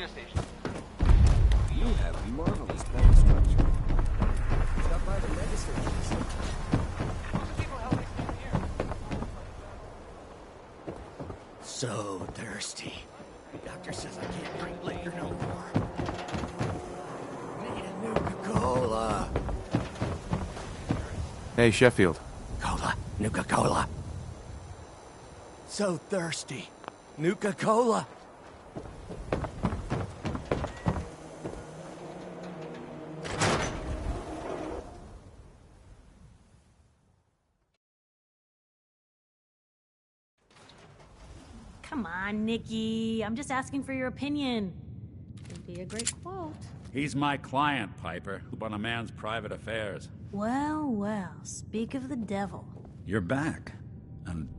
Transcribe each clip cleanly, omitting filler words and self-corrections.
gas station. You have marvelous bone structure. Stop by the medicine. People help me stand here. So thirsty. Doctor says I can't drink later no more. Need a Nuka-Cola. Hey, Sheffield. Cola. Nuka-Cola. So thirsty. Nuka-Cola. Come on, Nikki. I'm just asking for your opinion. It'd be a great quote. He's my client, Piper, who on a man's private affairs. Well, well, speak of the devil. You're back. And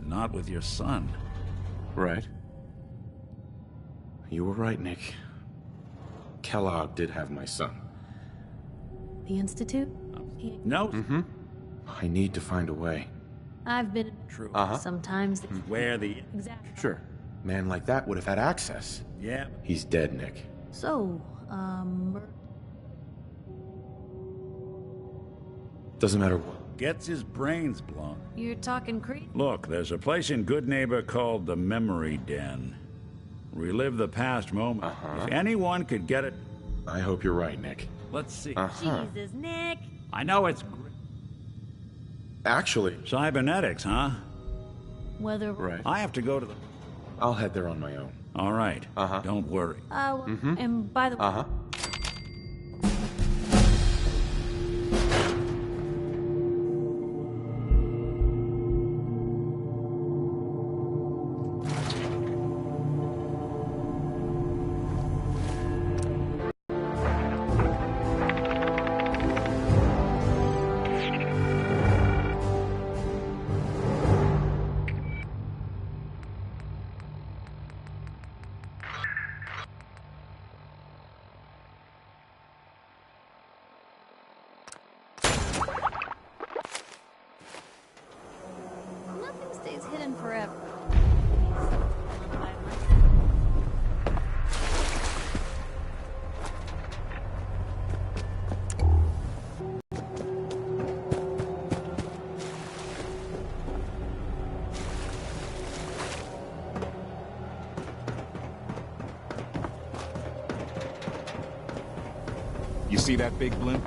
not with your son. Right. You were right, Nick. Kellogg did have my son. The Institute? No. I need to find a way. I've been... True. Sometimes... Where the... Exactly. Sure. Man like that would have had access. Yeah. He's dead, Nick. So, Doesn't matter what. Gets his brains blown. you're talking creep? Look, there's a place in Good Neighbor called the Memory Den. Relive the past moment. If anyone could get it... I hope you're right, Nick. Let's see. Jesus, Nick. I know it's... Actually, Cybernetics, huh? Whether... Right. I have to go to the... I'll head there on my own. All right. Don't worry. And by the way... Nothing stays hidden forever. You see that big blimp?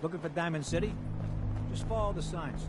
Looking for Diamond City? Just follow the signs.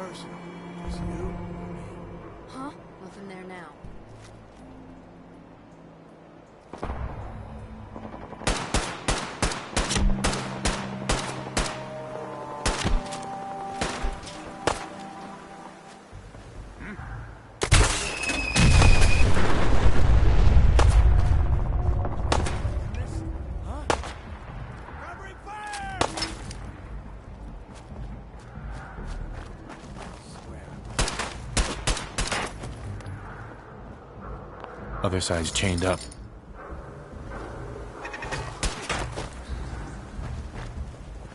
person. Just you and me. Huh? Nothing there now. Other side's chained up.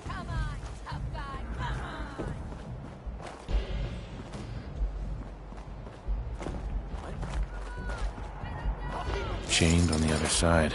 Come on, tough guy, come on! Chained on the other side.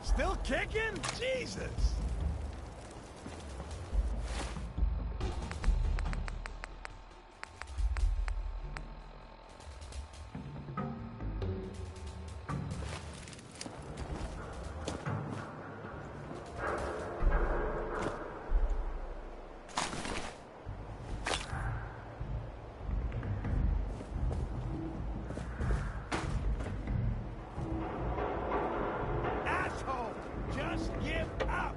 Still kicking? Jesus! Asshole! Just give up!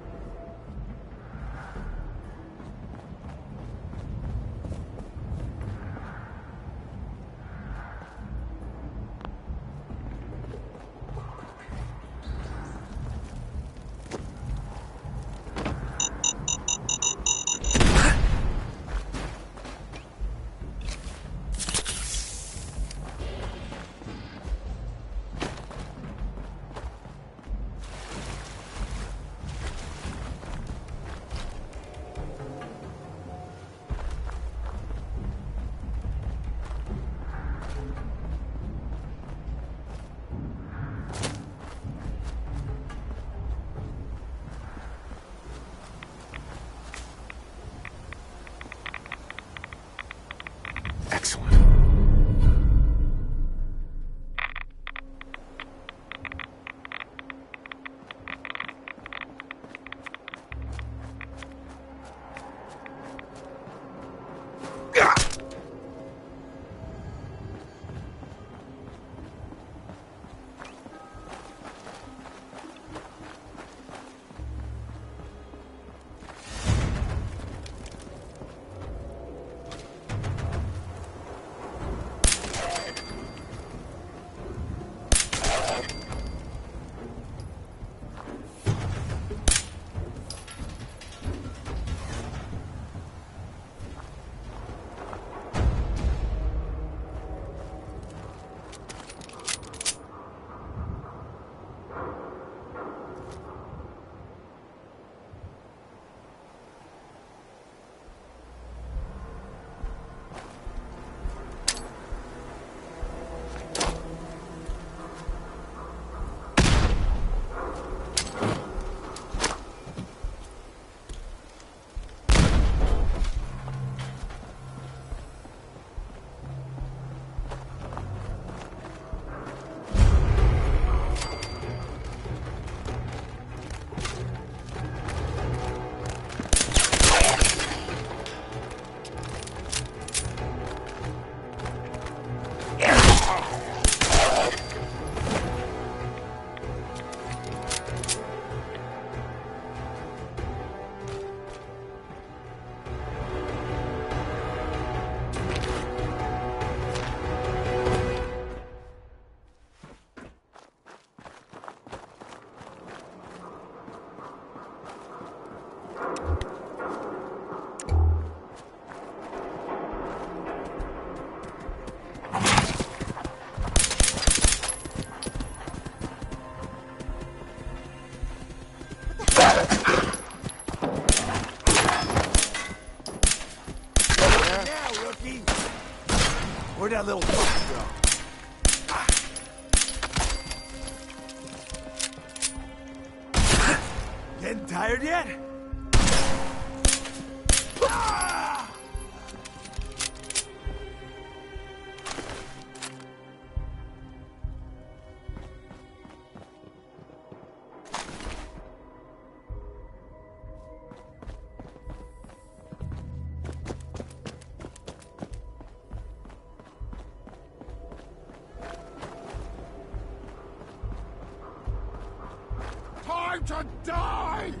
that little fucker go? Getting tired yet? Ah! Time to die!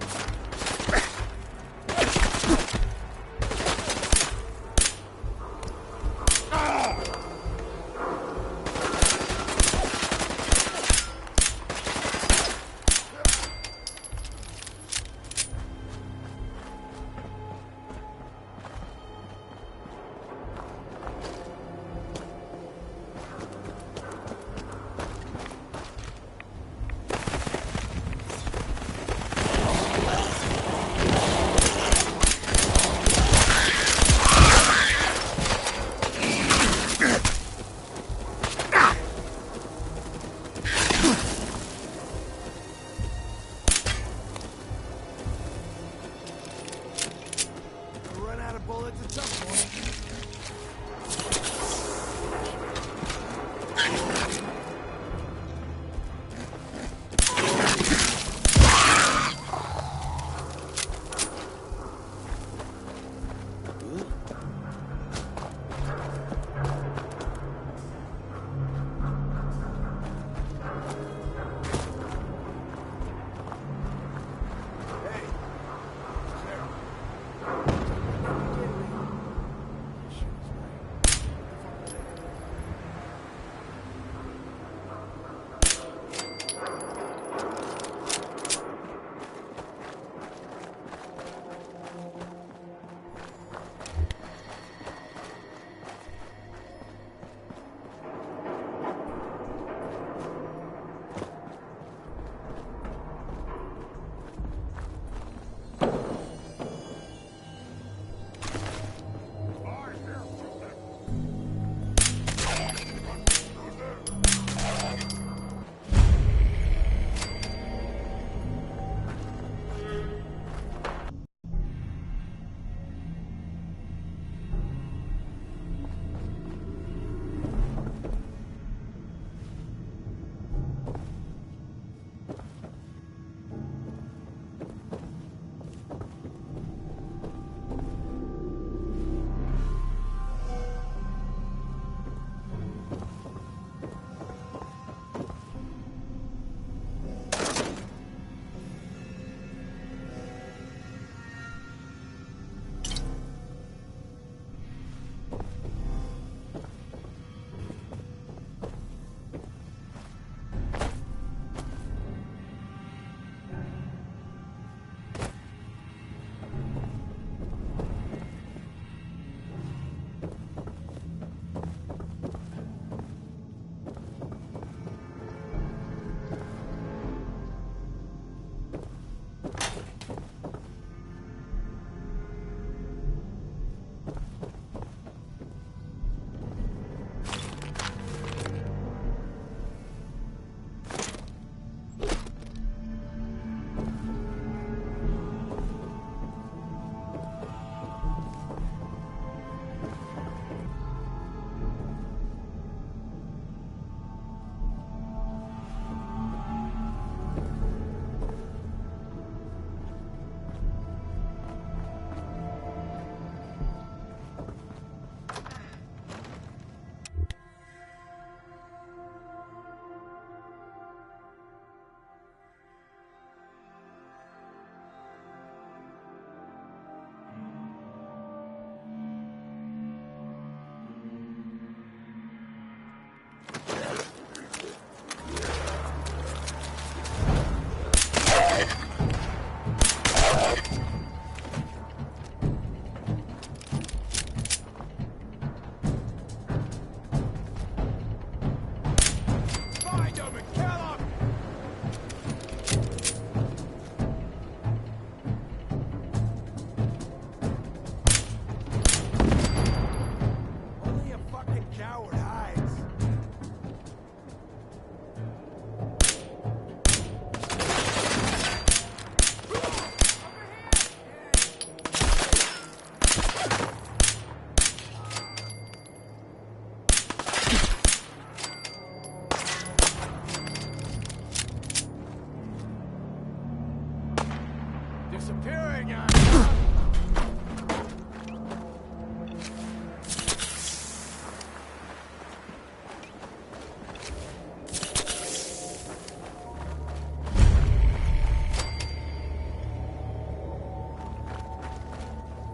disappearing.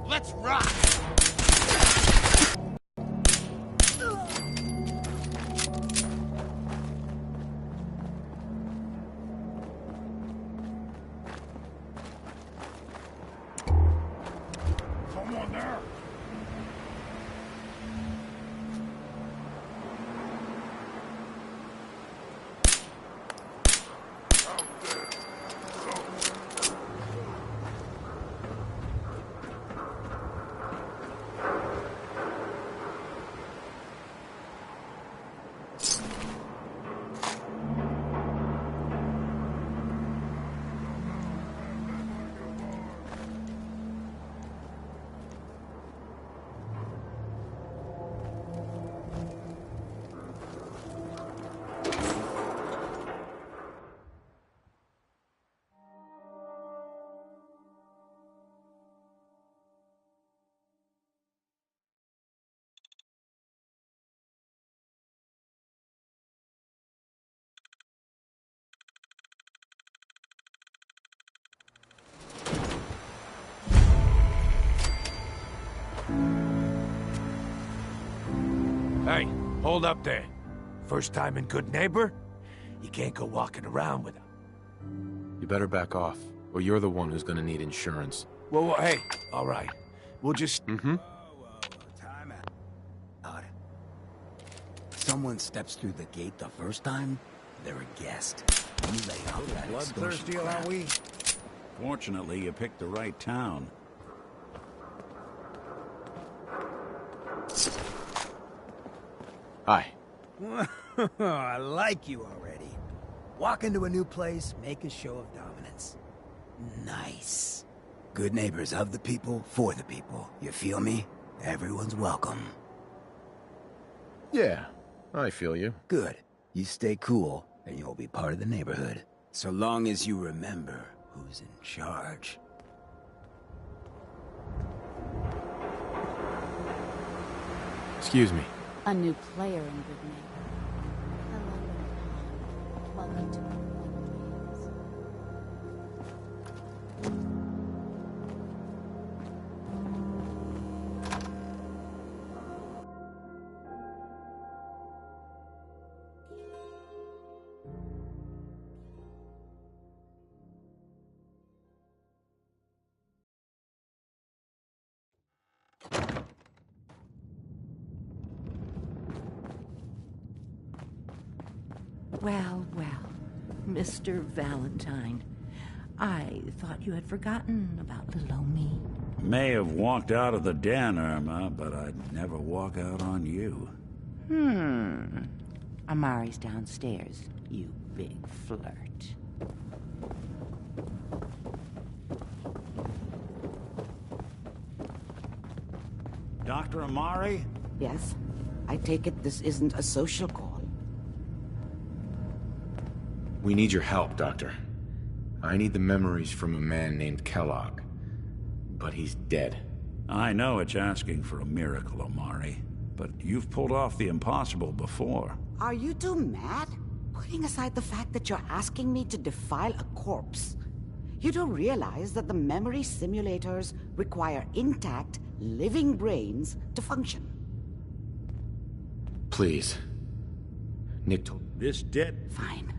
Let's rock. Someone there. Hey, hold up there. First time in Good Neighbor? You can't go walking around with him. You better back off, or you're the one who's gonna need insurance. Whoa, hey, all right. We'll just... Mm-hmm. Time out. Someone steps through the gate the first time, they're a guest. You lay out that Bloodthirsty, extortion crap. are we? Fortunately, you picked the right town. Hi. I like you already. Walk into a new place, make a show of dominance. Nice. Good neighbors of the people, for the people. You feel me? Everyone's welcome. Yeah, I feel you. Good. You stay cool, and you'll be part of the neighborhood. So long as you remember who's in charge. Excuse me. A new player in Good Neighbor. Hello, welcome to our games. Well, well, Mr. Valentine. I thought you had forgotten about little old me. May have walked out of the den, Irma, but I'd never walk out on you. Amari's downstairs, you big flirt. Dr. Amari? Yes? I take it this isn't a social call. We need your help, Doctor. I need the memories from a man named Kellogg. But he's dead. I know it's asking for a miracle, Amari, but you've pulled off the impossible before. Are you two mad? Putting aside the fact that you're asking me to defile a corpse, you don't realize that the memory simulators require intact, living brains to function. Please. Nick told... This dead... Fine.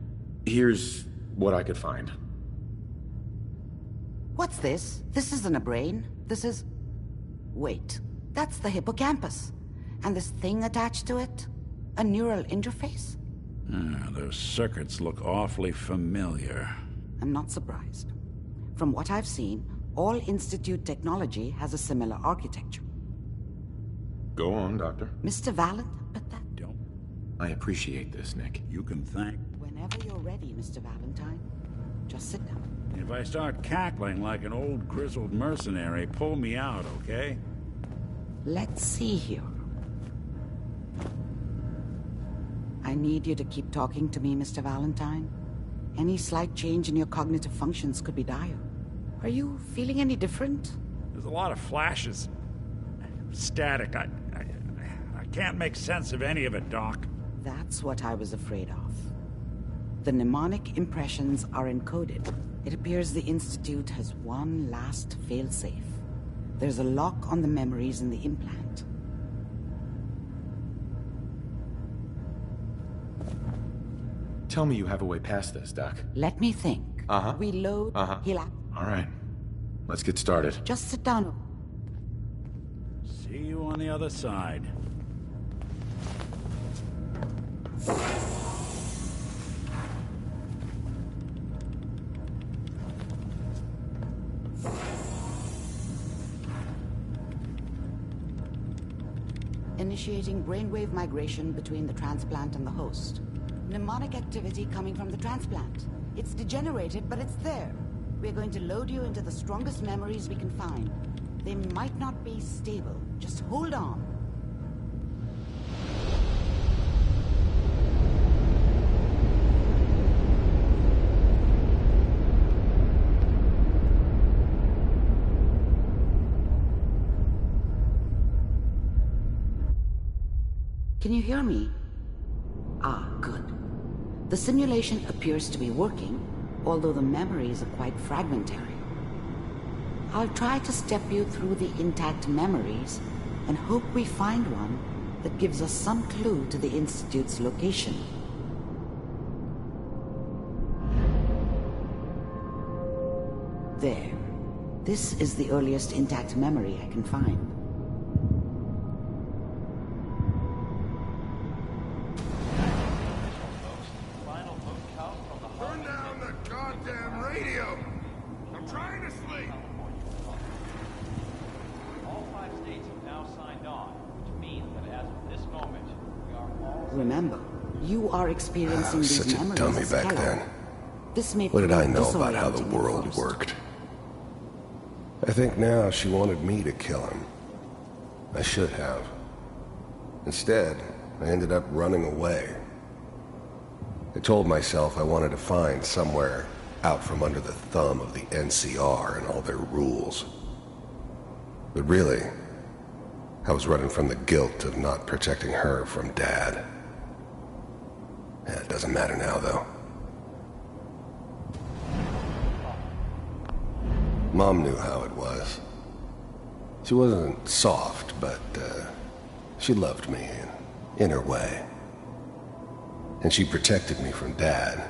Here's what I could find. What's this? This isn't a brain. This is... Wait. That's the hippocampus. And this thing attached to it? A neural interface? Those circuits look awfully familiar. I'm not surprised. From what I've seen, all Institute technology has a similar architecture. Go on, Doctor. Mr. Valent, but that... Don't... I appreciate this, Nick. You can thank... Whenever you're ready, Mr. Valentine. Just sit down. If I start cackling like an old grizzled mercenary, pull me out, okay? Let's see here. I need you to keep talking to me, Mr. Valentine. Any slight change in your cognitive functions could be dire. Are you feeling any different? There's a lot of flashes. Static. I can't make sense of any of it, Doc. That's what I was afraid of. The mnemonic impressions are encoded. It appears the Institute has one last failsafe. There's a lock on the memories in the implant. Tell me you have a way past this, Doc. Let me think. We load, he'll All right. Let's get started. just sit down. See you on the other side. Initiating brainwave migration between the transplant and the host. Mnemonic activity coming from the transplant. It's degenerated, but it's there. We're going to load you into the strongest memories we can find. They might not be stable. Just hold on. Can you hear me? Ah, good. The simulation appears to be working, although the memories are quite fragmentary. I'll try to step you through the intact memories and hope we find one that gives us some clue to the Institute's location. There. This is the earliest intact memory I can find. Turn down the goddamn radio! I'm trying to sleep! All 5 states have now signed on, which means that as of this moment, we are all... Remember, you are experiencing these Such a memories dummy as back Kellogg. then. This may What did I prove know about how the disorienting at world first. worked? I think now she wanted me to kill him. I should have. Instead, I ended up running away. I told myself I wanted to find somewhere out from under the thumb of the NCR and all their rules. But really, I was running from the guilt of not protecting her from Dad. It doesn't matter now, though. Mom knew how it was. She wasn't soft, but she loved me in her way. And she protected me from Dad.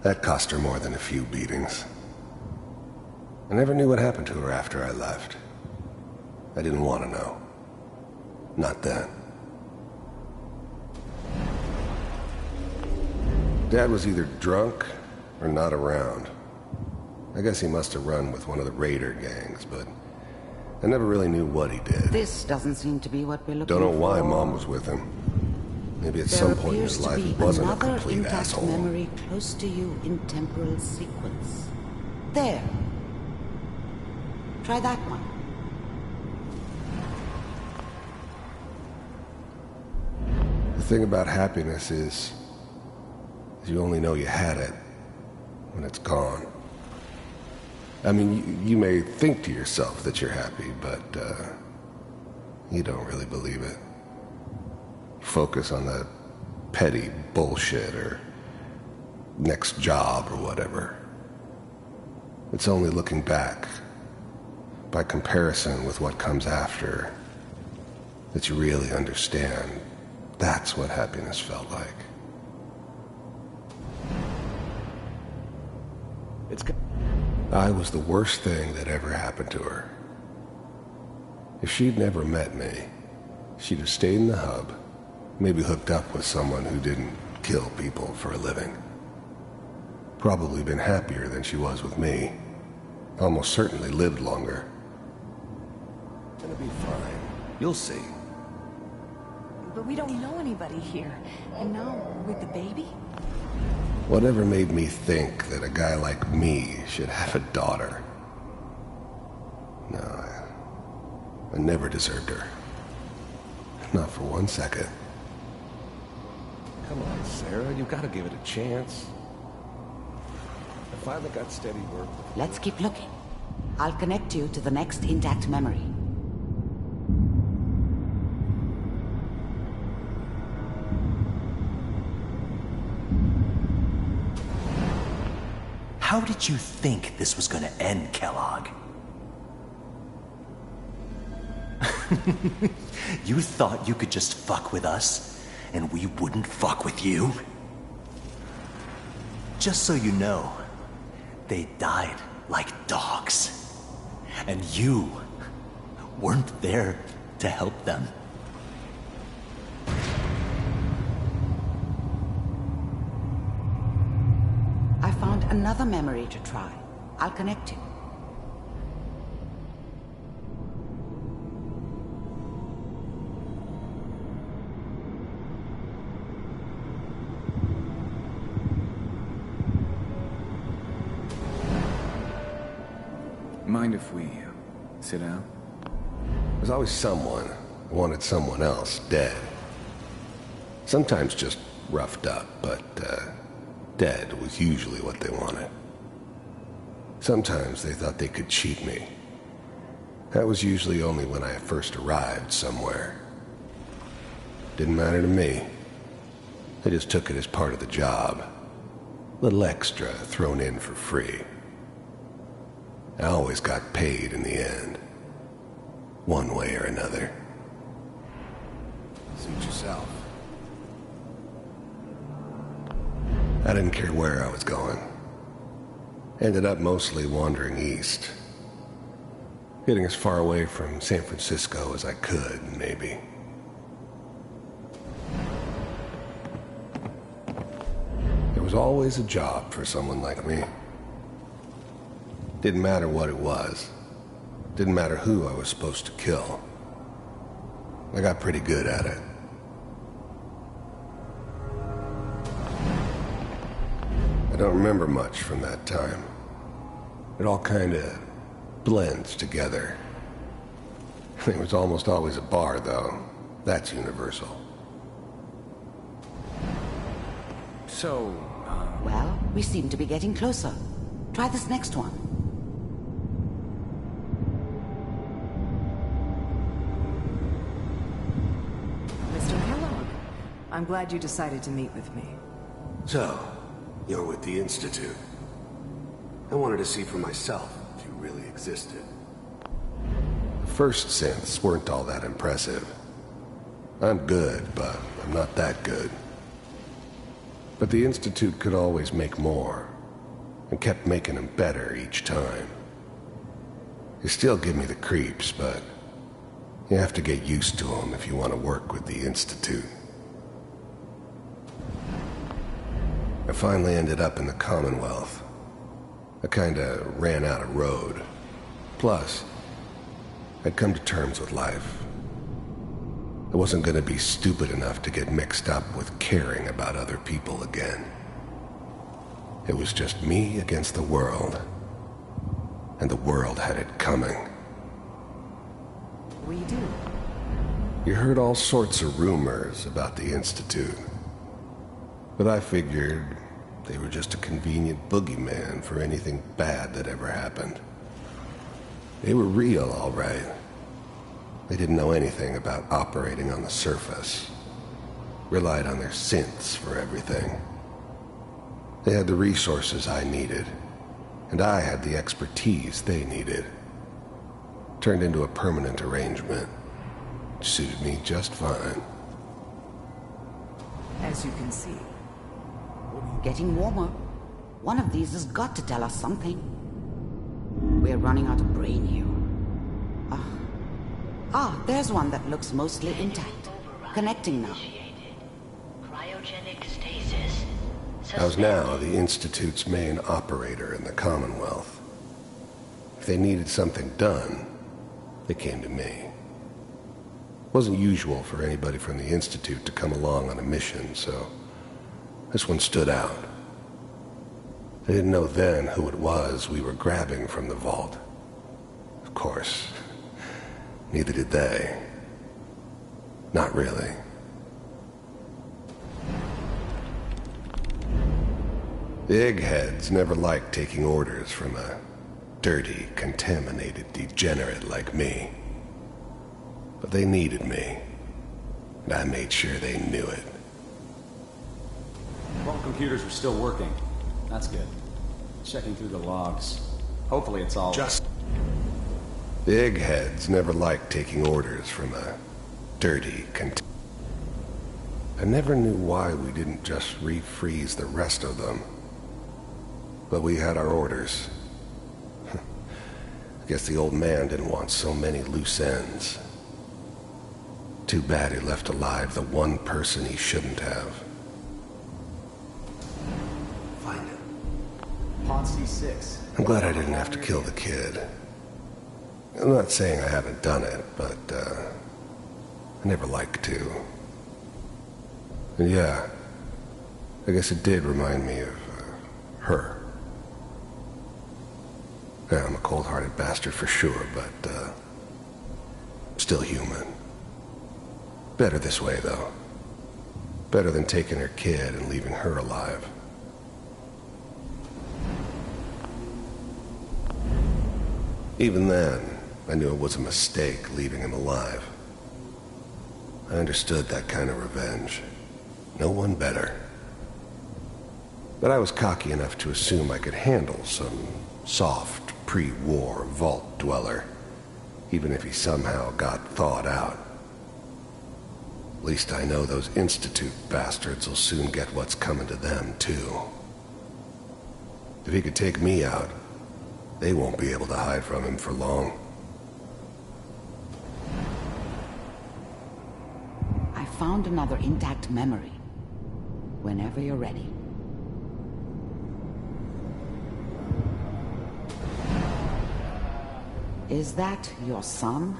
That cost her more than a few beatings. I never knew what happened to her after I left. I didn't want to know. Not then. Dad was either drunk or not around. I guess he must have run with one of the raider gangs, but I never really knew what he did. This doesn't seem to be what we're looking for. Don't know why Mom was with him. Maybe at some point in his life he wasn't a complete intact asshole. memory close to you in temporal sequence. There. Try that one. The thing about happiness is you only know you had it when it's gone. I mean, you may think to yourself that you're happy, but you don't really believe it. Focus on that petty bullshit or next job or whatever. It's only looking back, by comparison with what comes after, that you really understand that's what happiness felt like. I was the worst thing that ever happened to her. If she'd never met me, she'd have stayed in the hub, maybe hooked up with someone who didn't kill people for a living. Probably been happier than she was with me. Almost certainly lived longer. Gonna be fine. You'll see. But we don't know anybody here. And now, with the baby? Whatever made me think that a guy like me should have a daughter? No, I never deserved her. Not for 1 second. Come on, Sarah, you gotta give it a chance. I finally got steady work. Let's keep looking. I'll connect you to the next intact memory. How did you think this was gonna end, Kellogg? You thought you could just fuck with us, and we wouldn't fuck with you? Just so you know, they died like dogs. And you weren't there to help them. I found another memory to try. I'll connect you. Mind if we sit down? There's always someone who wanted someone else dead. Sometimes just roughed up, but dead was usually what they wanted. Sometimes they thought they could cheat me. That was usually only when I first arrived somewhere. Didn't matter to me. They just took it as part of the job. Little extra thrown in for free. I always got paid in the end. One way or another. Suit yourself. I didn't care where I was going. Ended up mostly wandering east. Getting as far away from San Francisco as I could, maybe. There was always a job for someone like me. Didn't matter what it was. Didn't matter who I was supposed to kill. I got pretty good at it. I don't remember much from that time. It all kind of blends together. There was almost always a bar, though. That's universal. So, Well, we seem to be getting closer. Try this next one. Mr. Kellogg, I'm glad you decided to meet with me. So, you're with the Institute. I wanted to see for myself if you really existed. The first synths weren't all that impressive. I'm good, but I'm not that good. But the Institute could always make more, and kept making them better each time. They still give me the creeps, but you have to get used to them if you want to work with the Institute. I finally ended up in the Commonwealth. I kinda ran out of road. Plus, I'd come to terms with life. I wasn't gonna be stupid enough to get mixed up with caring about other people again. It was just me against the world. And the world had it coming. We do. You heard all sorts of rumors about the Institute. But I figured they were just a convenient boogeyman for anything bad that ever happened. They were real, all right. They didn't know anything about operating on the surface. Relied on their synths for everything. They had the resources I needed, and I had the expertise they needed. Turned into a permanent arrangement. Suited me just fine. As you can see. Getting warmer. One of these has got to tell us something. We're running out of brain here. There's one that looks mostly intact. Connecting now. Cryogenic stasis. I was now the Institute's main operator in the Commonwealth. If they needed something done, they came to me. It wasn't usual for anybody from the Institute to come along on a mission, so this one stood out. I didn't know then who it was we were grabbing from the vault. Of course, neither did they. Not really. Eggheads never liked taking orders from a dirty, contaminated degenerate like me. But they needed me, and I made sure they knew it. All computers are still working. That's good. Checking through the logs. Hopefully it's all... The eggheads never liked taking orders from a dirty, I never knew why we didn't just refreeze the rest of them. But we had our orders. I guess the old man didn't want so many loose ends. Too bad he left alive the one person he shouldn't have. Find him. Pod C6. I'm glad I didn't have to kill the kid. I'm not saying I haven't done it, but, I never liked to. And yeah, I guess it did remind me of, her. Yeah, I'm a cold-hearted bastard for sure, but, still human. Better this way, though. Better than taking her kid and leaving her alive. Even then, I knew it was a mistake leaving him alive. I understood that kind of revenge. No one better. But I was cocky enough to assume I could handle some soft, pre-war vault dweller, even if he somehow got thawed out. At least I know those Institute bastards will soon get what's coming to them, too. If he could take me out, they won't be able to hide from him for long. I found another intact memory. Whenever you're ready. Is that your son?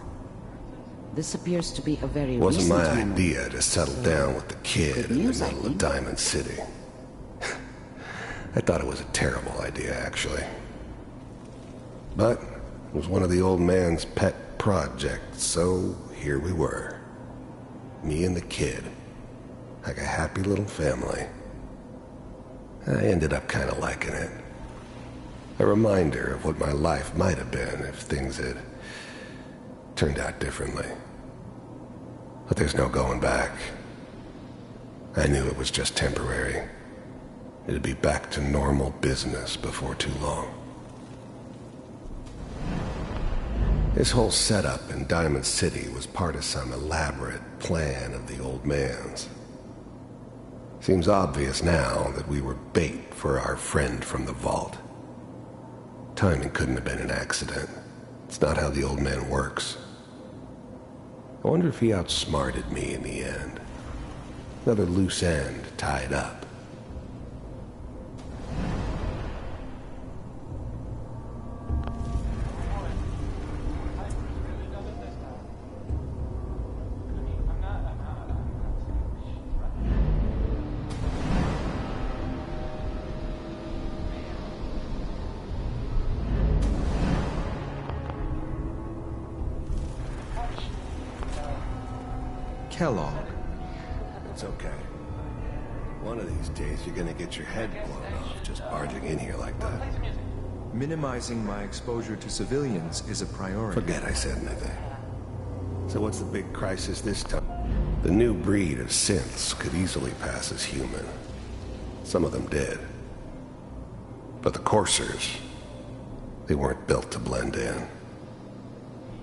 This appears to be a very recent Wasn't my memory. idea to settle down with the kid in the middle of Diamond City. I thought it was a terrible idea, actually. But it was one of the old man's pet projects, so here we were. Me and the kid. Like a happy little family. I ended up kind of liking it. A reminder of what my life might have been if things had turned out differently. But there's no going back. I knew it was just temporary. It'd be back to normal business before too long. This whole setup in Diamond City was part of some elaborate plan of the old man's. Seems obvious now that we were bait for our friend from the vault. Timing couldn't have been an accident. It's not how the old man works. I wonder if he outsmarted me in the end. Another loose end tied up. Kellogg. It's okay. One of these days you're gonna get your head blown off just barging in here like that. Minimizing my exposure to civilians is a priority. Forget I said anything. So what's the big crisis this time? The new breed of synths could easily pass as human. Some of them did. But the coursers, they weren't built to blend in.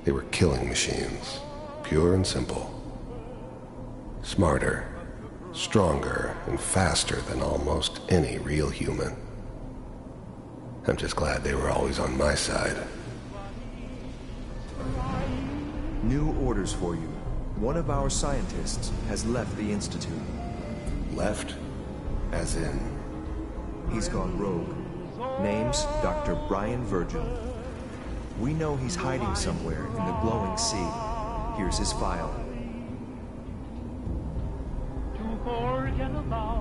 They were killing machines, pure and simple. Smarter, stronger, and faster than almost any real human. I'm just glad they were always on my side. New orders for you. One of our scientists has left the Institute. Left? As in? He's gone rogue. Name's Dr. Brian Virgil. We know he's hiding somewhere in the glowing sea. Here's his file.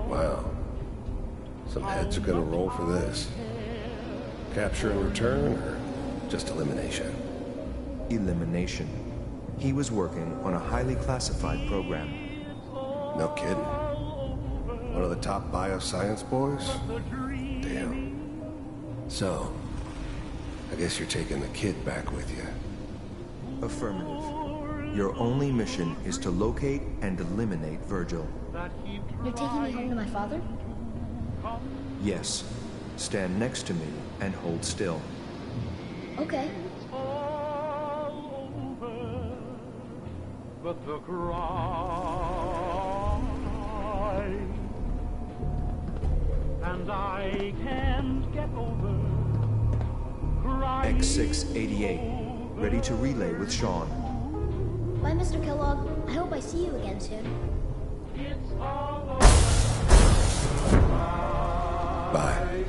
Wow. Some heads are gonna roll for this. Capture and return, or just elimination? Elimination. He was working on a highly classified program. No kidding. One of the top bioscience boys? Damn. So, I guess you're taking the kid back with you. Affirmative. Your only mission is to locate and eliminate Virgil. You're taking me home to my father? Yes. Stand next to me and hold still. Okay. But the cry, and I can't get over crying. X688, ready to relay with Sean. Bye, Mr. Kellogg. I hope I see you again soon. Bye.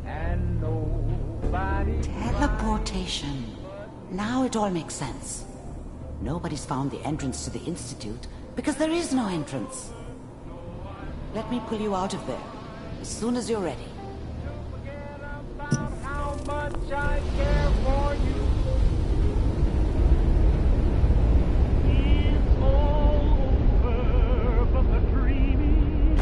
And nobody. Teleportation. Now it all makes sense. Nobody's found the entrance to the Institute because there is no entrance. Let me pull you out of there as soon as you're ready. How much I care for you. It's all over, but the dreaming,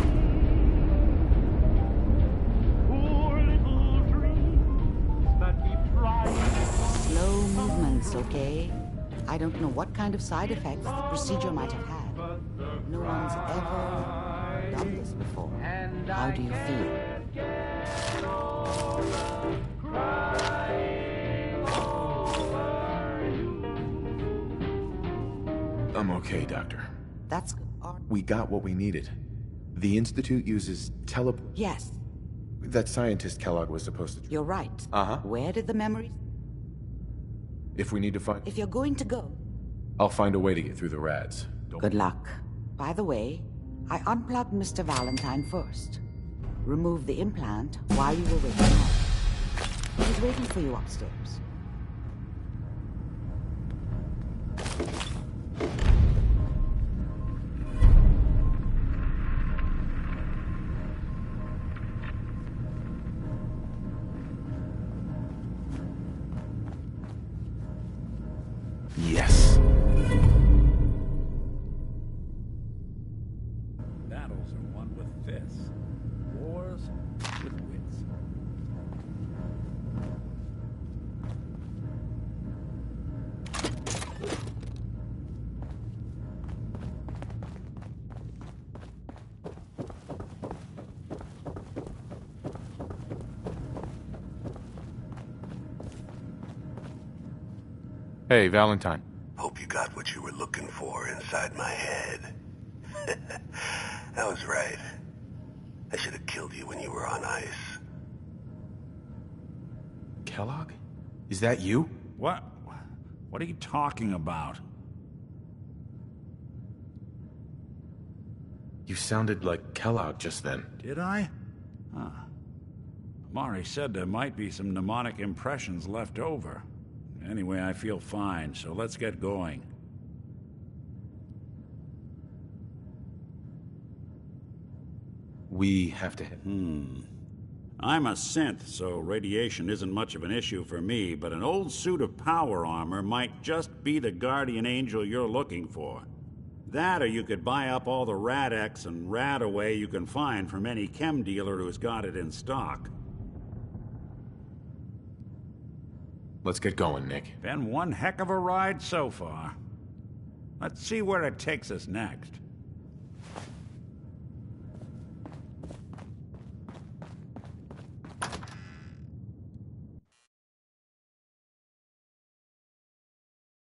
poor little dreams that keep trying. Slow movements, okay? I don't know what kind of side effects the procedure might have had. No one's ever done this before. How do you feel? I'm okay, Doctor. That's good. We got what we needed. The Institute uses Yes, That scientist Kellogg was supposed to... you're right. Uh-huh. Where did the memories... If we need to find... If you're going to go... I'll find a way to get through the rads. Good luck. By the way, I unplugged Mr. Valentine first. Removed the implant while you were waiting up. He's waiting for you upstairs. Yes. Battles are won with fists. Wars with wits. Hey, Valentine. Hope you got what you were looking for inside my head. I was right. I should have killed you when you were on ice. Kellogg? Is that you? What? What are you talking about? You sounded like Kellogg just then. Did I? Huh. Mari said there might be some mnemonic impressions left over. Anyway, I feel fine, so let's get going. We have to hit. I'm a synth, so radiation isn't much of an issue for me, but an old suit of power armor might just be the guardian angel you're looking for. That, or you could buy up all the Rad-X and Rad-Away you can find from any chem dealer who's got it in stock. Let's get going, Nick. Been one heck of a ride so far. Let's see where it takes us next.